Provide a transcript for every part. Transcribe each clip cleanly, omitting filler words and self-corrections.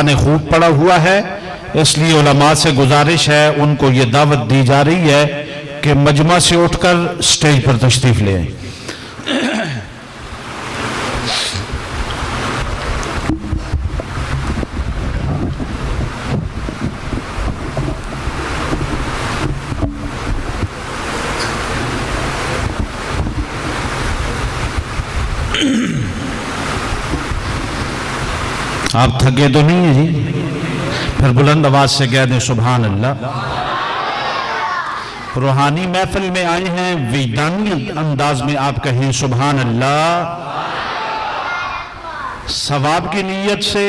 कुरान खूब पढ़ा हुआ है, इसलिए उलमा से गुजारिश है, उनको ये दावत दी जा रही है कि मजमा से उठकर स्टेज पर तशरीफ ले आए। आप थके तो नहीं है जी? फिर बुलंद आवाज से कह दें सुभान अल्लाह। रूहानी महफिल में आए हैं, विज्ञानी अंदाज में आप कहें सुभान अल्लाह, सवाब की नीयत से।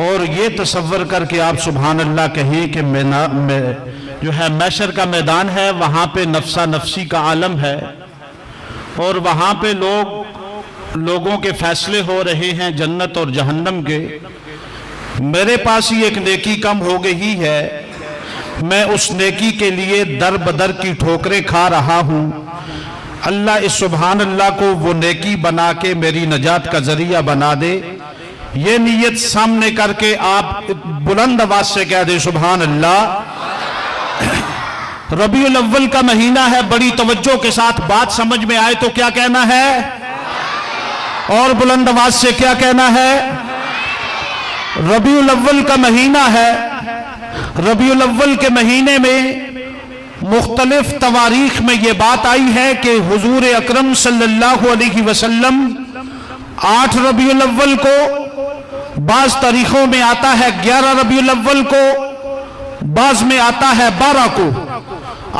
और ये तसव्वुर करके आप सुभान अल्लाह कहें कि जो है मैशर का मैदान है, वहां पे नफ्सा नफ्सी का आलम है और वहां पे लोगों के फैसले हो रहे हैं जन्नत और जहन्नम के। मेरे पास ही एक नेकी कम हो गई है, मैं उस नेकी के लिए दर बदर की ठोकरें खा रहा हूं। अल्लाह इस सुभान अल्लाह को वो नेकी बना के मेरी नजात का जरिया बना दे। ये नीयत सामने करके आप बुलंद आवाज से कह दे सुभान अल्लाह। रबीउल अव्वल का महीना है, बड़ी तवज्जो के साथ बात समझ में आए तो क्या कहना है, और बुलंद आवाज से क्या कहना है। रबीउल अव्वल का महीना है, रबीउल अव्वल के महीने में मुख्तलिफ तवारीख में यह बात आई है कि हुजूर अकरम सल्लल्लाहु अलैहि वसल्लम 8 रबीउल अव्वल को, बाज तारीखों में आता है 11 रबीउल अव्वल को, बाज में आता है 12 को।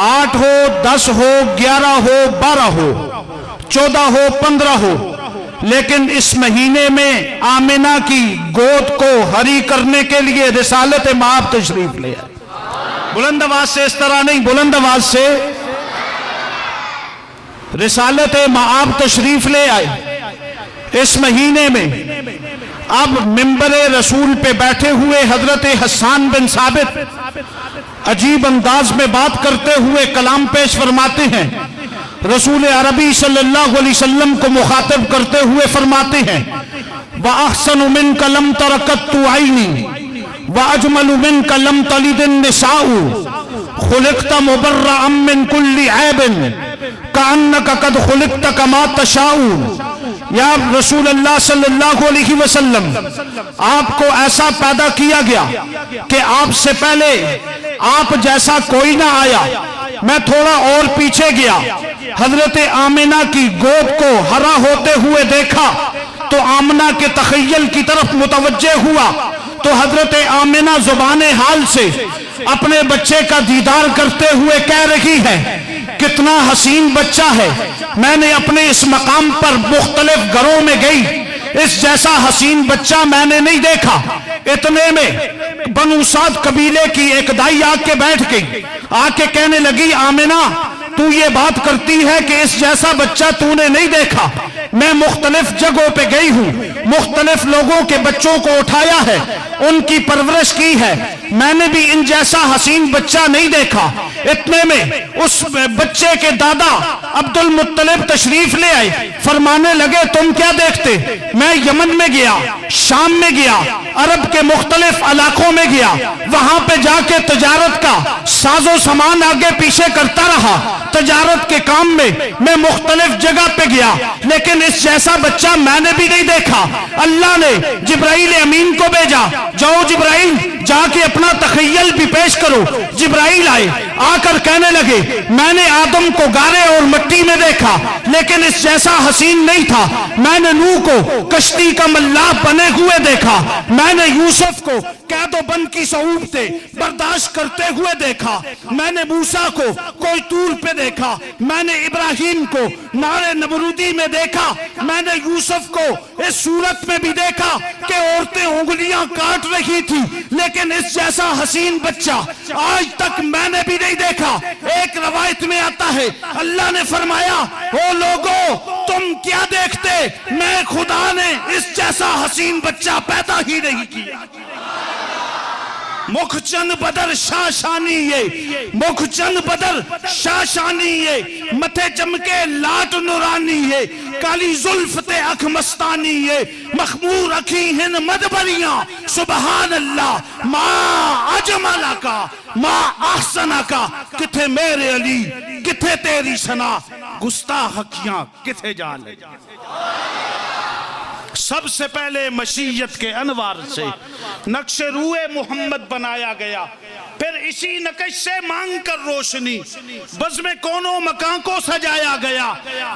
8 हो, 10 हो, 11 हो, 12 हो, 14 हो, 15 हो, लेकिन इस महीने में आमिना की गोद को हरी करने के लिए रिसालत माब तशरीफ ले आए। बुलंद आवाज से, इस तरह नहीं, बुलंद आवाज से रिसालत माब तशरीफ ले आए इस महीने में। अब मिंबर रसूल पे बैठे हुए हजरत हसन बिन साबित अजीब अंदाज में बात करते हुए कलाम पेश फरमाते हैं। रसूल अरबी सल्लल्लाहु अलैहि वसल्लम को मुखातिब करते हुए फरमाते हैं, व अहसनु मिनका लम तरकत्तु आइनी व अजमलु मिनका लम तलिदिन निसाउ खुलिक़्ता मुबर्रअम मिन कुल्ली ऐबिन कअन्नका कद खुलिक़्ता कमा तशाउ। या रसूल अल्लाह सल्लल्लाहु अलैहि वसल्लम, आपको ऐसा पैदा किया गया कि आपसे पहले आप जैसा कोई ना आया। मैं थोड़ा और पीछे गया, हजरत आमिना की गोद को हरा होते हुए देखा तो आमिना के तखय्युल की तरफ मुतवज्जे हुआ तो हजरत आमिना जुबाने हाल से अपने बच्चे का दीदार करते हुए कह रही है, कितना हसीन बच्चा है। मैंने अपने इस मकाम पर मुख्तलिफ घरों में गई, इस जैसा हसीन बच्चा मैंने नहीं देखा। इतने में बनु साद कबीले की एक दाई आके बैठ गई, आके कहने लगी, आमिना तू ये बात करती है कि इस जैसा बच्चा तूने नहीं देखा। मैं मुख्तलिफ जगहों पे गई हूँ, मुख्तलिफ लोगों के बच्चों को उठाया है, उनकी परवरिश की है, मैंने भी इन जैसा हसीन बच्चा नहीं देखा। इतने में उस बच्चे के दादा अब्दुल मुत्तलिब तशरीफ ले आए, फरमाने लगे, तुम क्या देखते। मैं यमन में गया, शाम में गया, अरब के मुख्तलिफ इलाकों में गया, वहां पे जाके तजारत का साजो सामान आगे पीछे करता रहा। तजारत के काम में मैं मुख्तलिफ जगह पे गया, लेकिन इस जैसा बच्चा मैंने भी नहीं देखा। अल्लाह ने जिब्राइल अमीन को भेजा, जाओ जिब्राइल जाके अपना तखय्युल भी पेश करो। जिब्राइल आए, आकर कहने लगे, मैंने आदम को गारे और मिट्टी में देखा, लेकिन इस जैसा हसीन नहीं था। मैंने नूह को कश्ती का मल्लाह बने हुए देखा, मैंने यूसुफ को कैदोबंद की सऊब से बर्दाश्त करते हुए देखा, मैंने मूसा को कोई तूर पे देखा, मैंने इब्राहिम को नारे नमरूदी में देखा, मैंने यूसुफ को इस सूरत में भी देखा कि औरतें उंगलियां काट रही थी, लेकिन इस जैसा हसीन बच्चा आज तक मैंने भी नहीं देखा। एक रवायत में आता है, अल्लाह ने फरमाया, ओ लोगों तुम क्या देखते, मैं खुदा ने इस जैसा हसीन बच्चा पैदा ही नहीं किया। मुखचंद बदर शाशानी ये, मुखचंद बदर शाशानी ये, मथे चमके लाट नुरानी ये, काली जुल्फ ते अख मस्तानी ये, मखमूर अखी हिन मदबरियां, सुबहान अल्लाह मा अजमला का मा आहसना का, किथे मेरे अली किथे तेरी सना, गुस्ताखियां किथे जाल है। सबसे पहले मशीयत के अनवार से नक्शे रूए मोहम्मद बनाया गया, फिर इसी नक्श से मांग कर रोशनी बज़्म कोनो मकान को सजाया गया।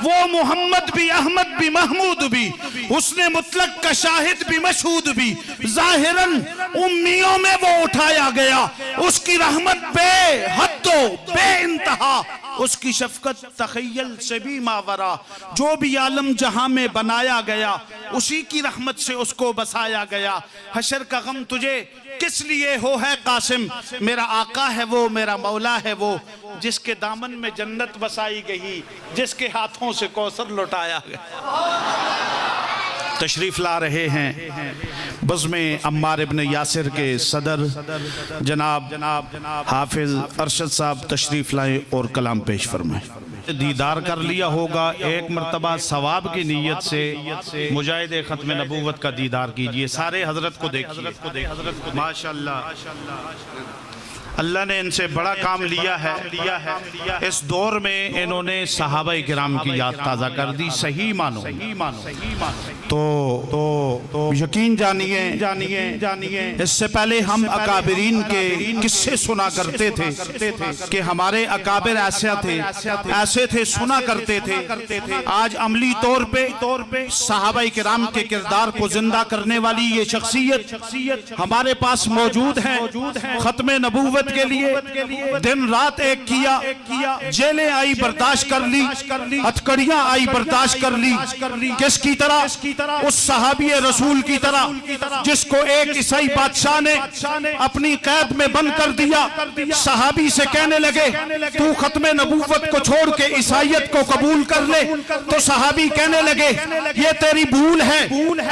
वो मोहम्मद भी अहमद भी महमूद भी, उसने मुतलक का शाहिद भी मशहूद भी, जाहिरन उम्मियों में वो उठाया गया। उसकी रहमत बेहद्दो बेइंतहा, उसकी शफकत तखय्युल से भी मावरा, जो भी आलम जहां में बनाया गया उसी की रहमत से उसको बसाया गया। हशर का गम तुझे किस लिए हो है कासिम, मेरा आका है वो, मेरा मौला है वो, जिसके दामन में जन्नत बसाई गई, जिसके हाथों से कौसर लुटाया गया। तशरीफ ला रहे हैं बज़्म अम्मार इब्न यासिर के सदर जनाब हाफिज अरशद साहब, तशरीफ लाए और कलाम पेश फरमाए। दीदार कर लिया होगा, एक मरतबा सवाब की नीयत से मुजाहिद खत्म नबूवत का दीदार कीजिए। सारे हजरत को देखिए, माशाअल्लाह अल्लाह ने इनसे बड़ा काम लिया है। इस दौर में इन्होंने सहाबाए किराम की याद ताज़ा कर दी। सही मानो तो यकीन जानिए इससे पहले हम अकाबिरीन के किस्से सुना करते थे कि हमारे अकाबिर ऐसे थे सुना करते थे। आज अमली तौर पे सहाबाए किराम के किरदार को जिंदा करने वाली ये शख्सियत हमारे पास मौजूद है। खत्म नबूवत के लिए दिन रात एक किया, जेलें आई बर्दाश्त कर ली, हथकड़ियां आई बर्दाश्त कर ली। किसकी तरह? उस सहाबी रसूल की तरह जिसको एक ईसाई बादशाह ने अपनी कैद में बंद कर दिया। सहाबी से कहने लगे तू खत्म नबूवत को छोड़ के ईसाइयत को कबूल कर ले, तो सहाबी कहने लगे ये तेरी भूल है,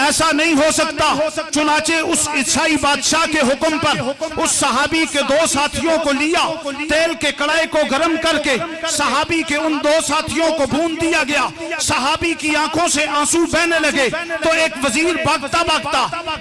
ऐसा नहीं हो सकता। चुनाचे उस ईसाई बादशाह के हुक्म पर उस सहाबी के दो साथियों को लिया, तेल के कड़ाई को गर्म करके सहाबी के उन दो साथियों को भून दिया गया। सहाबी की आंखों से आंसू बहने लगे तो एक वजीर भागता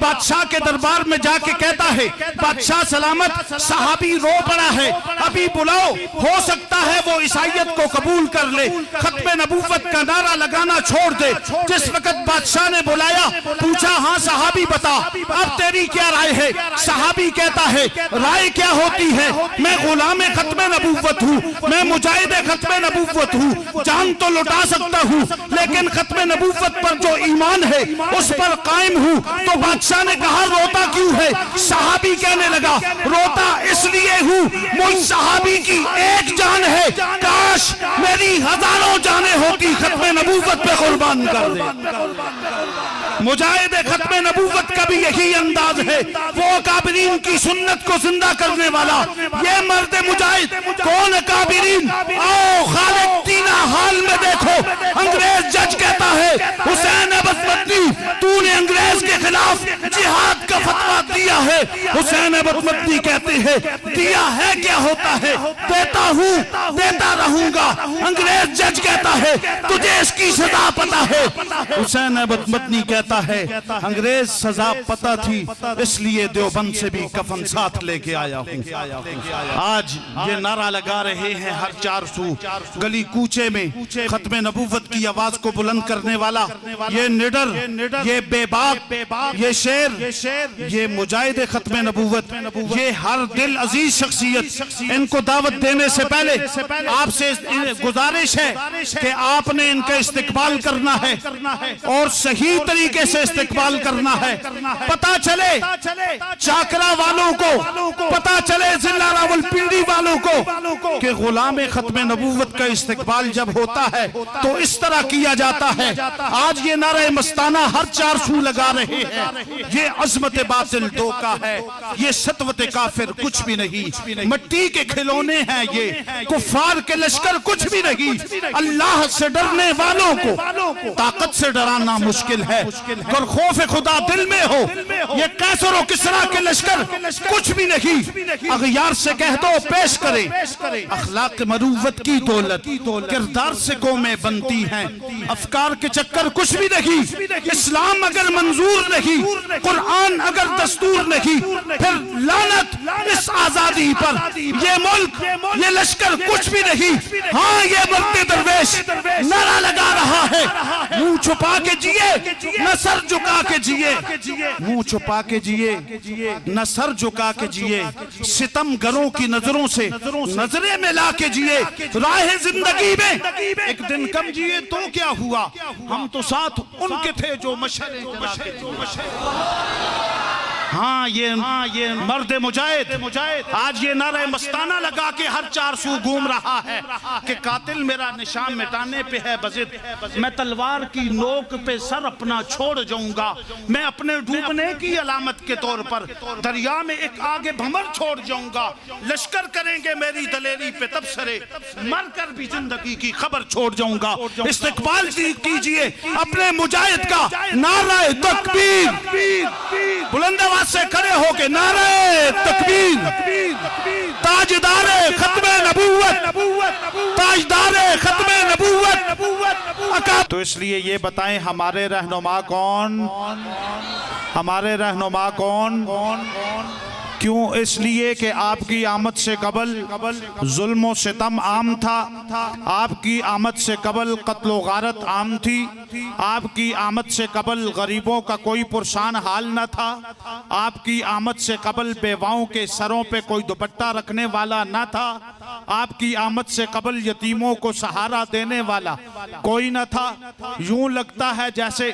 बादशाह के दरबार में जाके कहता है बादशाह सलामत, सहाबी रो पड़ा है, अभी बुलाओ, हो सकता है वो ईसाइयत को कबूल कर ले, खत्म नबूवत का नारा लगाना छोड़ दे। जिस वक्त बादशाह ने बुलाया पूछा हाँ सहाबी बता अब तेरी क्या राय है? सहाबी कहता है राय क्या होती है, मैं गुलाम खत्म नबूवत हूँ, मैं मुजाहिद खत्म नबूवत हूँ, जान तो लुटा सकता हूँ लेकिन खत्म नबूवत पर जो ईमान है उस पर कायम हूँ। तो बादशाह ने कहा रोता क्यों है? सहाबी कहने लगा रोता इसलिए हूँ मुझ सहाबी की एक जान है, काश मेरी हजारों जानें होती, खत्म नबूवत पे कुर्बान कर दे। मुजाहिद खत्म नबूवत का भी यही अंदाज है, वो काबिरीन की सुन्नत को जिंदा करने वाला ये मर्द मुजाहिद। कौन काबिरीन? आओ खालिद तीना हाल में देखो। अंग्रेज जज कहता है हुसैन बसमती तूने अंग्रेज के खिलाफ जिहाद का फतवा दिया है। हुसैन बसमती कहते हैं दिया है क्या होता है, देता हूँ देता रहूंगा। अंग्रेज जज कहता है तुझे इसकी सजा पता है। हुसैन बसमती कहता है अंग्रेज सजा पता थी इसलिए देवबंद से भी कफन साथ लेके आया हूँ। आज ये नारा लगा रहे हैं हर चार सू गली कूचे में, खत्म नबूवत की आवाज को बुलंद करने वाला ये निडर, ये बेबाक, ये शेर, ये मुजाहिद खत्म नबूवत, ये हर दिल अजीज शख्सियत। इनको दावत देने से पहले आपसे गुजारिश है कि आपने इनका इस्तिकबाल करना है और सही तरीके से इस्तिकबाल करना है। पता चले चाकरा वालों को, पता चले जिला रावलपिंडी वालों वालों को कि गुलाम खत्म नबूवत का इस्तिकबाल जब होता है तो इस तरह किया जाता है। आज ये नारे मस्ताना हर चार सू लगा रहे हैं। ये अजमत बातिल धोखा है, ये सतवत काफिर कुछ भी नहीं, मिट्टी के खिलौने हैं ये, कुफार के लश्कर कुछ भी नहीं। अल्लाह से डरने वालों को ताकत से डराना मुश्किल है। और खौफ खुदा दिल में हो, ये कैसर और किसरा के लश्कर कुछ भी नहीं। अगयार से कह दो पेश करे अखलाक मरूवत की दौलत, किरदार से कौमें बनती हैं, अफकार के चक्कर कुछ भी नहीं। इस्लाम अगर मंजूर नहीं, कुरान अगर दस्तूर नहीं, फिर लानत इस आजादी पर। ये मुल्क, ये लश्कर कुछ भी नहीं। हाँ, ये मरते दरवेश नारा लगा रहा है, मुंह छुपा के जिए न सर झुका के जिए, मुंह छुपा के जिए न सर झुका के जिए, सितम गरों की नजरों से नजरें मिला के जिए। राह जिंदगी में एक दिन कम जिए तो क्या हुआ, हम तो साथ उनके थे जो मशरे जला के जिए। हाँ, ये मर्द मुजाहिद आज ये नारे मस्ताना लगा के हर चार सू घूम रहा है कि कातिल मेरा निशान मिटाने पे है बजिद, मैं तलवार की नोक पे सर अपना छोड़ जाऊंगा, मैं अपने डूबने की अलामत के तौर पर दरिया में एक आगे भंवर छोड़ जाऊंगा। लश्कर करेंगे मेरी दलेरी पे तब सरे, मर कर भी जिंदगी की खबर छोड़ जाऊंगा। इस्तिकबाल कीजिए अपने मुजाहिद का, नारा तकबीर बुलंद से खड़े होके नारे तकबीर, ताजदारे खत्मे नबूवत, ताजदारे खत्मे नबूवत। तो इसलिए ये बताएं हमारे रहनुमा कौन, हमारे रहनुमा कौन? क्यों? इसलिए कि आपकी आमद से कबल जुल्म व सितम आम था, आपकी आमद से कबल कत्ल व गारत आम थी, आपकी आमद से कबल गरीबों का कोई पुरसान हाल न था, आपकी आमद से कबल बेवाओं के सरों पे कोई दुपट्टा रखने वाला न था, आपकी आमद से कबल यतीमों को सहारा देने वाला कोई न था। यूं लगता है जैसे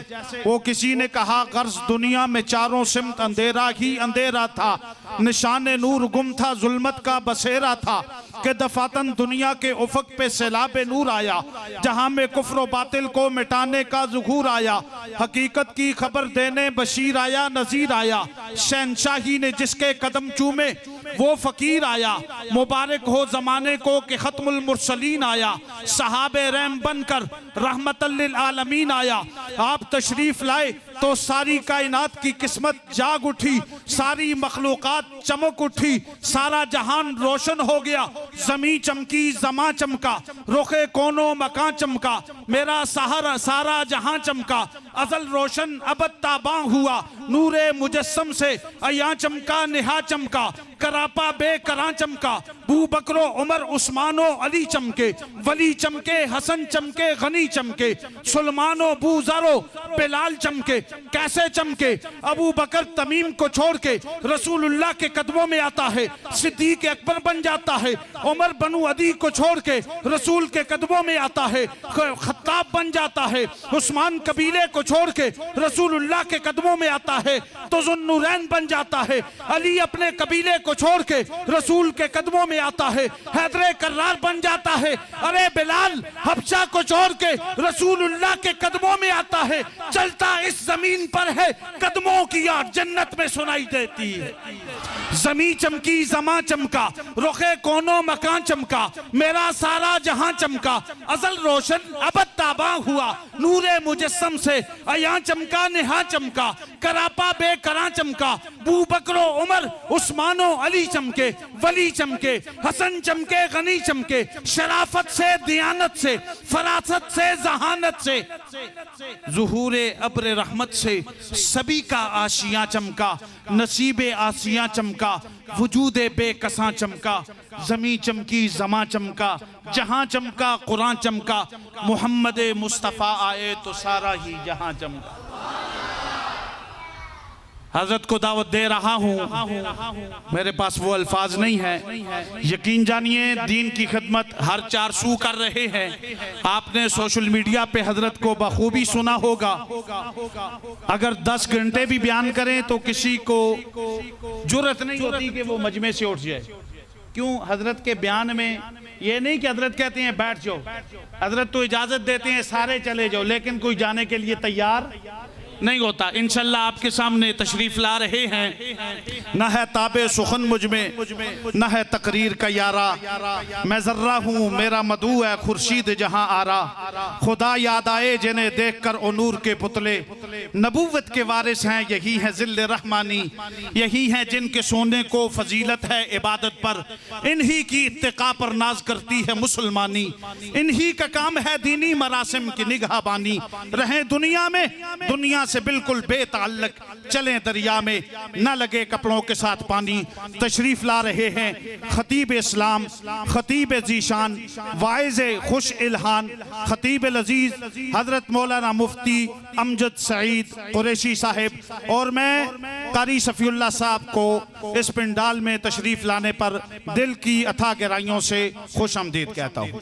वो किसी ने कहा गर्ज दुनिया में चारों सिमत अंधेरा ही अंधेरा था, निशाने नूर गुम था, जुल्मत का बसेरा था, कि दफातन दुनिया के उफक पे सैलाब नूर आया, जहां में कुफ्र बातिल को मिटाने का ज़ुहूर आया, हकीकत की खबर देने बशीर आया, नज़ीर आया, शहनशाही ने जिसके कदम चूमे वो फकीर आया, मुबारक हो जमाने को कि खत्मुल मुरसलीन आया, सहाबे रहम बनकर रहमतल लिल आलमीन आया। आप तशरीफ लाए तो सारी कायनात की किस्मत जाग उठी, सारी मखलूकात चमक उठी, सारा जहान रोशन हो गया, जमी चमकी जमा चमका, रुखे कोनो मकान चमका, मेरा सहारा सारा जहां चमका, अजल रोशन अबद ताबा हुआ, नूरे मुजस्सम से अया चमका निहा चमका, करापा बेकरां चमका, बू बकरो उमर उस्मानो अली चमके, वली चमके हसन चमके गनी चमके, सुलमानो बूजारो बिलाल चमके। कैसे चमके? अबू बकर तमीम को छोड़ के रसूलुल्लाह के कदमों में आता है, सिद्दीक अकबर बन जाता है, उमर बनु अदी को छोड़ के रसूल के कदमों में आता है, खत्ताब बन जाता है, उस्मान कबीले को छोड़ के रसूलुल्लाह के कदमों में आता है तो जुन्नूरैन बन जाता है, अली अपने कबीले को छोड़ के रसूल के कदमों में आता है, हैदरे कर्रार बन जाता है, अरे बिलाल हबशा को छोड़ के रसूलुल्लाह के कदमों में आता है, चलता इस जमीन पर है कदमों की याद जन्नत में सुनाई देती है। जमी चमकी जमा चमका, रुखे कोनो मकान चमका, मेरा सारा जहां चमका, अजल रोशन अबद ताबा हुआ, नूरे मुजस्सम से अया चमका निहा चमका, करापा बेकरां चमका, बू बकरो उमर उस्मानो अली चमके, वली चमके, हसन चमके गनी चमके, शराफत से दियानत से, फरासत से जहानत से, ज़ुहूरे अब्र रहमत से सभी का आशियां चमका, नसीबे आसियां चमका, वजूदे बेकसां चमका, जमी चमकी जमा चमका, जहां चमका कुरान चमका, मोहम्मद मुस्तफ़ा आए तो सारा ही जहां चमका। हजरत को दावत दे रहा हूँ, मेरे पास वो अल्फाज नहीं है, यकीन जानिए दीन की खिदमत हर चार सू कर रहे हैं। आपने सोशल मीडिया पे हजरत को बखूबी सुना होगा, अगर 10 घंटे भी बयान करें तो किसी को जुर्रत नहीं होती कि वो मजमे से उठ जाए, क्यों हजरत के बयान में ये नहीं कि हजरत कहते हैं बैठ जाओ, हजरत तो इजाजत देते हैं सारे चले जाओ, लेकिन कोई जाने के लिए तैयार नहीं होता। इंशाल्लाह आपके सामने तशरीफ ला रहे हैं। न है ताबे सुखन मुझ में, न है तकरीर का यारा, मैं जर्रा हूँ मेरा मधु है खुर्शीद जहां आरा। खुदा याद आए जिन्हें देख कर ओ नूर के पुतले, नबूवत के वारिस हैं यही हैं जिल्ले रहमानी। यही हैं जिनके सोने को फजीलत है इबादत पर, इन्हीं की इत्तिका पर नाज करती है मुसलमानी। इन्हीं का काम है दीनी मरासिम की निगहबानी। रहें दुनिया में दुनिया से बिल्कुल बेताल्लुक, चलें दरिया में न लगे कपड़ों के साथ पानी। तशरीफ ला रहे हैं खतीब इस्लाम, खतीब जीशान, वाइज़ खुश इल्हान, खतीब अजीज हजरत मौलाना मुफ्ती अमजद सईद कुरैशी साहिब। और मैं कारी सफ़ीउल्लाह साहब को इस पंडाल में तशरीफ लाने पर दिल की अथाह गहराइयों से खुश आमदीद कहता हूँ।